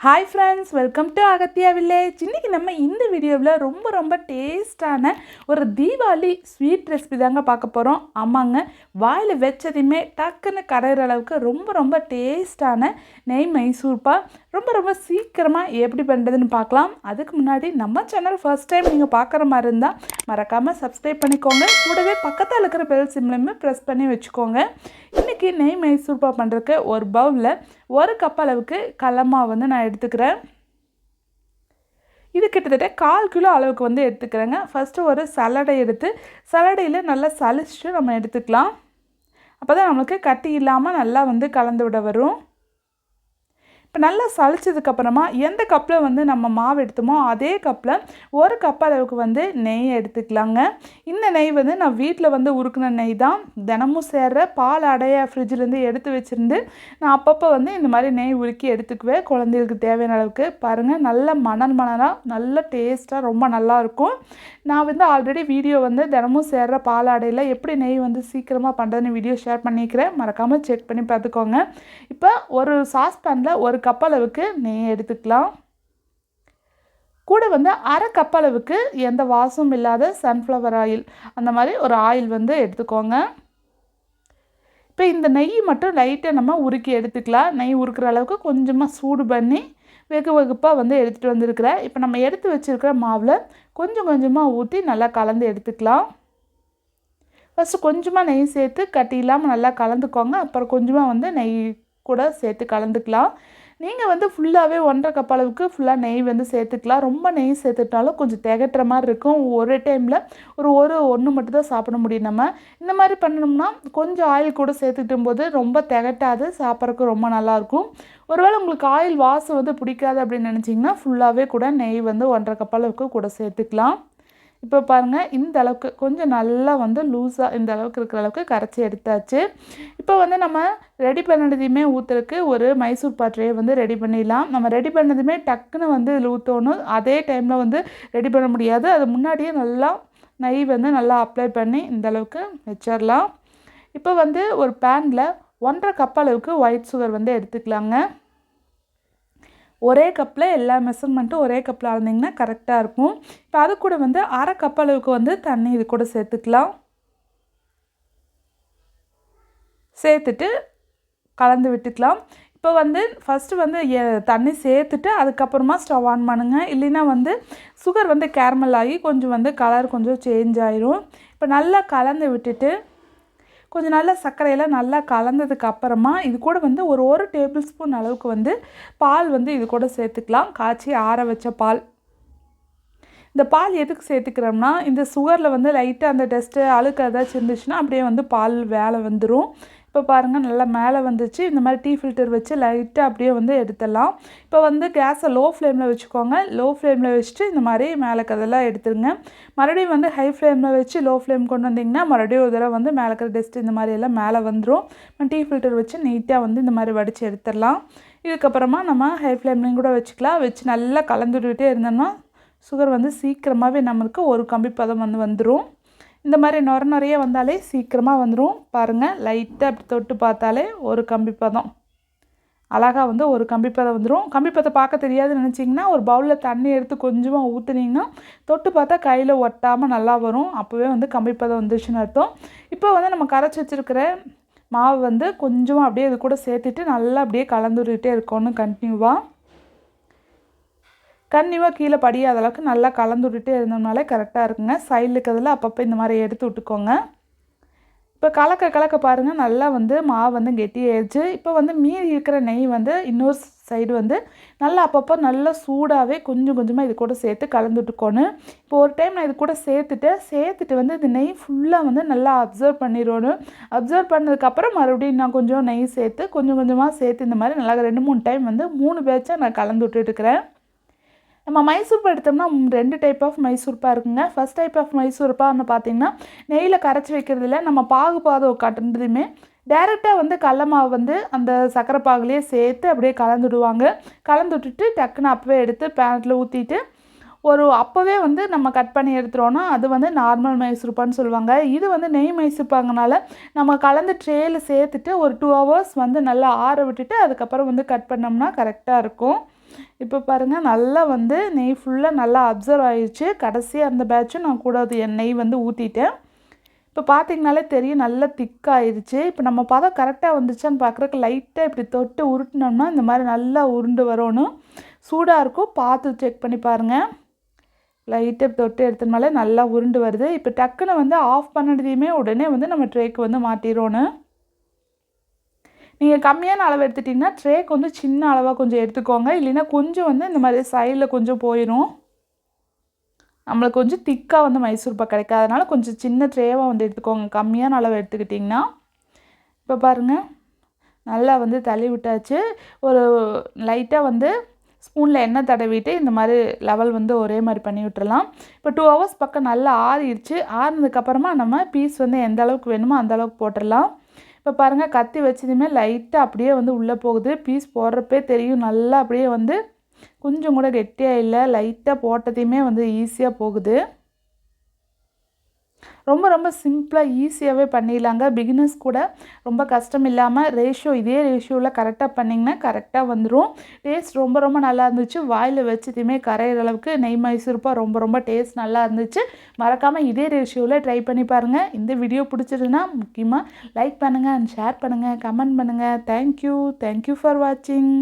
Hi friends, welcome to Agathia Village. இன்னைக்கு நம்ம இந்த வீடியோவில் ரொம்ப டேஸ்டான ஒரு தீபாவளி ஸ்வீட் ரெசிபி தாங்க பார்க்க போகிறோம். ஆமாங்க, வாயில் வச்சதையுமே டக்குன்னு கரையிற அளவுக்கு ரொம்ப டேஸ்டான நெய் மைசூர் பாக் ரொம்ப சீக்கிரமாக எப்படி பண்ணுறதுன்னு பார்க்கலாம். அதுக்கு முன்னாடி நம்ம சேனல் ஃபர்ஸ்ட் டைம் நீங்கள் பார்க்குற மாதிரி இருந்தால் மறக்காமல் சப்ஸ்கிரைப் பண்ணிக்கோங்க. கூடவே பக்கத்தில் இருக்கிற பெல் சிம்லையுமே ப்ரெஸ் பண்ணி வச்சுக்கோங்க. இன்றைக்கி நெய் மைசூர் பாக் பண்ணுறதுக்கு ஒரு பவுலில் 1 கப் அளவுக்கு கடலை மாவு வந்து நான் எடுத்துக்கிறேன். இது கிட்டத்தட்ட 1/4 கிலோ அளவுக்கு வந்து எடுத்துக்கிறேங்க. ஃபஸ்ட்டு ஒரு சலடை எடுத்து சலடையில் நல்லா சலிச்சுட்டு நம்ம எடுத்துக்கலாம். அப்போ தான் நம்மளுக்கு கட்டி இல்லாமல் நல்லா வந்து கலந்து விட வரும். இப்போ நல்லா சலிச்சதுக்கப்புறமா எந்த கப்பில் வந்து நம்ம மாவு எடுத்தோமோ அதே கப்பில் 1 கப் அளவுக்கு வந்து நெய் எடுத்துக்கலாங்க. இந்த நெய் வந்து நான் வீட்டில் வந்து உருக்குன நெய் தான். தினமும் சேர்ற பால் அடைய ஃப்ரிட்ஜிலேருந்து எடுத்து வச்சுருந்து நான் அப்பப்போ வந்து இந்த மாதிரி நெய் உருக்கி எடுத்துக்குவேன். குழந்தைகளுக்கு தேவையான அளவுக்கு. பாருங்கள், நல்ல மணலாக நல்ல டேஸ்ட்டாக ரொம்ப நல்லாயிருக்கும். நான் வந்து ஆல்ரெடி வீடியோ வந்து தினமும் சேர்ற பால் அடையில் எப்படி நெய் வந்து சீக்கிரமாக பண்ணுறதுன்னு வீடியோ ஷேர் பண்ணிக்கிறேன். மறக்காமல் செக் பண்ணி பார்த்துக்கோங்க. இப்போ ஒரு சாஸ்பேனில் 1 கப் அளவுக்கு நெய் எடுத்துக்கலாம். கூட வந்து 1/2 கப் அளவுக்கு எந்த வாசமும் இல்லாத சன்ஃப்ளவர் ஆயில், அந்த மாதிரி ஒரு ஆயில் வந்து எடுத்துக்கோங்க. இப்போ இந்த நெய் மட்டும் லைட்டாக நம்ம உருக்கி எடுத்துக்கலாம். நெய் உருக்கிற அளவுக்கு கொஞ்சமாக சூடு பண்ணி வெகுப்பாக வந்து எடுத்துகிட்டு வந்துருக்கிறேன். இப்போ நம்ம எடுத்து வச்சுருக்கிற மாவில் கொஞ்சமாக ஊற்றி நல்லா கலந்து எடுத்துக்கலாம். ஃபஸ்ட்டு கொஞ்சமாக நெய் சேர்த்து கட்டி இல்லாமல் நல்லா கலந்துக்கோங்க. அப்புறம் கொஞ்சமாக வந்து நெய் கூட சேர்த்து கலந்துக்கலாம். நீங்கள் வந்து ஃபுல்லாகவே 1/2 கப் அளவுக்கு ஃபுல்லாக நெய் வந்து சேர்த்துக்கலாம். ரொம்ப நெய் சேர்த்துட்டாலும் கொஞ்சம் திகட்டுற மாதிரி இருக்கும். ஒரே டைமில் ஒன்று மட்டும் தான் சாப்பிட முடியும். நம்ம இந்த மாதிரி பண்ணணும்னா கொஞ்சம் ஆயில் கூட சேர்த்துக்கிட்டும் போது ரொம்ப திகட்டாது, சாப்பிட்றதுக்கு ரொம்ப நல்லாயிருக்கும். ஒருவேளை உங்களுக்கு ஆயில் வாசம் வந்து பிடிக்காது அப்படின்னு நினச்சிங்கன்னா ஃபுல்லாகவே கூட நெய் வந்து 1/2 கப் அளவுக்கு கூட சேர்த்துக்கலாம். இப்போ பாருங்கள், இந்த அளவுக்கு கொஞ்சம் நல்லா வந்து லூஸாக இந்த அளவுக்கு இருக்கிற அளவுக்கு கரைச்சி எடுத்தாச்சு. இப்போ வந்து நம்ம ரெடி பண்ணதுமே ஊற்றுறதுக்கு ஒரு மைசூர் பாக் ட்ரே வந்து ரெடி பண்ணிடலாம். நம்ம ரெடி பண்ணதுமே டக்குன்னு வந்து இதில் ஊற்றணும். அதே டைமில் வந்து ரெடி பண்ண முடியாது. அது முன்னாடியே நல்லா நெய் வந்து நல்லா அப்ளை பண்ணி இந்த அளவுக்கு வச்சிடலாம். இப்போ வந்து ஒரு பேனில் 1/2 கப் அளவுக்கு ஒயிட் சுகர் வந்து எடுத்துக்கலாங்க. ஒரே கப்பில் எல்லா மெஷர்மெண்ட்டும் ஒரே கப்பில் அளந்திங்கன்னா கரெக்டாக இருக்கும். இப்போ அது கூட வந்து 1/2 கப் அளவுக்கு வந்து தண்ணி இது கூட சேர்த்துக்கலாம். சேர்த்துட்டு கலந்து விட்டுக்கலாம். இப்போ வந்து ஃபஸ்ட்டு வந்து தண்ணி சேர்த்துட்டு அதுக்கப்புறமா ஸ்டவ் ஆன் பண்ணுங்கள். இல்லைன்னா வந்து சுகர் வந்து கேரமல் ஆகி கொஞ்சம் வந்து கலர் கொஞ்சம் சேஞ்ச் ஆயிரும். இப்போ நல்லா கலந்து விட்டுட்டு கொஞ்சம் நல்லா சர்க்கரையெல்லாம் நல்லா கலந்ததுக்கு அப்புறமா இது கூட வந்து ஒரு டேபிள் ஸ்பூன் அளவுக்கு வந்து பால் வந்து இது கூட சேர்த்துக்கலாம். காய்ச்சி ஆற வச்ச பால். இந்த பால் எதுக்கு சேர்த்துக்கிறோம்னா, இந்த சுகரில் வந்து லைட்டாக அந்த டஸ்ட்டு அழுக்கு ஏதாச்சும் இருந்துச்சுன்னா அப்படியே வந்து பால் வேலை வந்துடும். இப்போ பாருங்கள், நல்லா மேலே வந்துச்சு. இந்த மாதிரி டீ ஃபில்டர் வச்சு லைட்டாக அப்படியே வந்து எடுத்துடலாம். இப்போ வந்து கேஸை லோ ஃப்ளேமில் வச்சுக்கோங்க. லோ ஃப்ளேமில் வச்சுட்டு இந்த மாதிரி மேலே கதெல்லாம் எடுத்துருங்க. மறுபடியும் வந்து ஹை ஃப்ளேமில் வச்சு லோ ஃப்ளேம் கொண்டு வந்திங்கன்னா மறுபடியும் ஒரு தடவை வந்து மேலே இருக்கிற டஸ்ட்டு இந்த மாதிரி எல்லாம் மேலே வந்துடும். டீ ஃபில்டர் வச்சு நீட்டாக வந்து இந்த மாதிரி வடித்து எடுத்துடலாம். இதுக்கப்புறமா நம்ம ஹை ஃப்ளேம்லேயும் கூட வச்சுக்கலாம். வச்சு நல்லா கலந்துவிட்டுட்டே இருந்தோம்னா சுகர் வந்து சீக்கிரமாகவே நம்மளுக்கு ஒரு கம்பி பதம் வந்து வந்துடும். இந்த மாதிரி நுரைய வந்தாலே சீக்கிரமாக வந்துடும். பாருங்கள், லைட்டாக அப்படி தொட்டு பார்த்தாலே ஒரு கம்பி பதம் அழகாக வந்து ஒரு கம்பி பதம் வந்துடும். கம்பி பதம் பார்க்க தெரியாதுன்னு நினச்சிங்கன்னா ஒரு பவுலில் தண்ணி எடுத்து கொஞ்சமாக ஊற்றுனீங்கன்னா தொட்டு பார்த்தா கையில் ஒட்டாமல் நல்லா வரும். அப்போவே வந்து கம்பி பதம் வந்துருச்சுன்னு அர்த்தம். இப்போ வந்து நம்ம கரைச்சி வச்சுருக்கிற மாவு வந்து கொஞ்சமாக அப்படியே இது கூட சேர்த்துட்டு நல்லா அப்படியே கலந்துக்கிட்டே இருக்கணும். கன்னிவாக கீழே படியாத அளவுக்கு நல்லா கலந்து விட்டுட்டே இருந்தோம்னாலே கரெக்டாக இருக்குங்க. சைடில் இருக்கிறதுல அப்பப்போ இந்த மாதிரி எடுத்து விட்டுக்கோங்க. இப்போ கலக்க பாருங்கள், நல்லா வந்து மாவு வந்து கெட்டியாயிடுச்சு. இப்போ வந்து மீதி இருக்கிற நெய் வந்து இன்னொரு சைடு வந்து நல்லா அப்பப்போ நல்லா சூடாகவே கொஞ்சமாக இது கூட சேர்த்து கலந்து விட்டுக்கோணும். இப்போ ஒரு டைம் நான் இது கூட சேர்த்துட்டு வந்து இந்த நெய் ஃபுல்லாக வந்து நல்லா அப்சர்வ் பண்ணிடணும். அப்சர்வ் பண்ணதுக்கப்புறம் மறுபடியும் நான் கொஞ்சம் நெய் சேர்த்து கொஞ்சமாக சேர்த்து இந்த மாதிரி நல்லா 2-3 டைம் வந்து 3 பேட்சாக நான் கலந்து விட்டுட்டுருக்கிறேன். நம்ம மைசூர் பாக் எடுத்தோம்னா 2 டைப் ஆஃப் மைசூர் பாக் இருக்குங்க. ஃபஸ்ட் டைப் ஆஃப் மைசூர் பாக்னு பார்த்தீங்கன்னா நெய்யில் கரைச்சி வைக்கிறதுல நம்ம பாகுபாதம் கட்டுறதுமே டைரெக்டாக வந்து கடல மாவு வந்து அந்த சர்க்கரை பாகுலேயே சேர்த்து அப்படியே கலந்துடுவாங்க. கலந்து விட்டுட்டு டக்குன்னு அப்போவே எடுத்து பேனில் ஊற்றிட்டு அப்போவே வந்து நம்ம கட் பண்ணி எடுத்துட்டோன்னா அது வந்து நார்மல் மைசூர் பாக்னு சொல்லுவாங்க. இது வந்து நெய் மைசூர் பாக்னால நம்ம கலந்து ட்ரேயில் சேர்த்துட்டு ஒரு 2 ஹவர்ஸ் வந்து நல்லா ஆற விட்டுட்டு அதுக்கப்புறம் வந்து கட் பண்ணோம்னா கரெக்டாக இருக்கும். இப்போ பாருங்கள் நல்லா வந்து நெய் ஃபுல்லாக நல்லா அப்சர்வ் ஆகிடுச்சு. கடைசியாக அந்த பேட்சும் நான் கூட நெய் வந்து ஊற்றிட்டேன். இப்போ பார்த்தீங்கனாலே தெரியும் நல்லா திக்காகிடுச்சு. இப்போ நம்ம பதம் கரெக்டாக வந்துச்சான்னு பார்க்குறக்கு லைட்டாக இப்படி தொட்டு உருட்டினோம்னா இந்த மாதிரி நல்லா உருண்டு வரணும். சூடாக இருக்கும், பார்த்து செக் பண்ணி பாருங்கள். லைட்டாக தொட்டு எடுத்தனாலே நல்லா உருண்டு வருது. இப்போ டக்குன்னு வந்து ஆஃப் பண்ணினதையுமே உடனே வந்து நம்ம ட்ரேக்கு வந்து மாட்டிடணும். நீங்கள் கம்மியான அளவு எடுத்துட்டிங்கன்னா ட்ரேக்கு வந்து சின்ன அளவாக கொஞ்சம் எடுத்துக்கோங்க. இல்லைன்னா கொஞ்சம் வந்து இந்த மாதிரி சைடில் கொஞ்சம் போயிடும். நம்மளுக்கு கொஞ்சம் திக்காக வந்து மைசூர் பாக் கிடைக்காது. அதனால் கொஞ்சம் சின்ன ட்ரேவாக வந்து எடுத்துக்கோங்க கம்மியான அளவு எடுத்துக்கிட்டிங்கன்னா. இப்போ பாருங்கள் நல்லா வந்து தள்ளி விட்டாச்சு. ஒரு லைட்டாக வந்து ஸ்பூனில் எண்ணெய் தடவிட்டு இந்த மாதிரி லெவல் வந்து ஒரே மாதிரி பண்ணி விட்டுறலாம். இப்போ 2 ஹவர்ஸ் பக்கம் நல்லா ஆறிடுச்சு. ஆறினதுக்கப்புறமா நம்ம பீஸ் வந்து எந்த அளவுக்கு வேணுமோ அந்த அளவுக்கு போட்டுடலாம். இப்போ பாருங்கள் கத்தி வச்சதுமே லைட்டாக அப்படியே வந்து உள்ளே போகுது. பீஸ் போடுறப்பே தெரியும் நல்லா அப்படியே வந்து கொஞ்சம் கூட கெட்டியாக இல்லை. லைட்டாக போட்டதையுமே வந்து ஈஸியாக போகுது. ரொம்ப ரொம்ப சிம்பிளாக ஈஸியாகவே பண்ணிடலாங்க. பிகினர்ஸ் கூட ரொம்ப கஷ்டம் இல்லாமல் இதே ரேஷியோவில் கரெக்டாக பண்ணிங்கன்னா கரெக்டாக வந்துடும். டேஸ்ட் ரொம்ப ரொம்ப நல்லா இருந்துச்சு. வாயில் வச்சதையுமே கரையிற அளவுக்கு நெய் மைசூர் பாக் ரொம்ப ரொம்ப டேஸ்ட் நல்லா இருந்துச்சு. மறக்காமல் இதே ரேஷியோவில் ட்ரை பண்ணி பாருங்கள். இந்த வீடியோ பிடிச்சிருந்தா முக்கியமாக லைக் பண்ணுங்கள் அண்ட் ஷேர் பண்ணுங்கள், கமெண்ட் பண்ணுங்கள். தேங்க்யூ ஃபார் வாட்சிங்.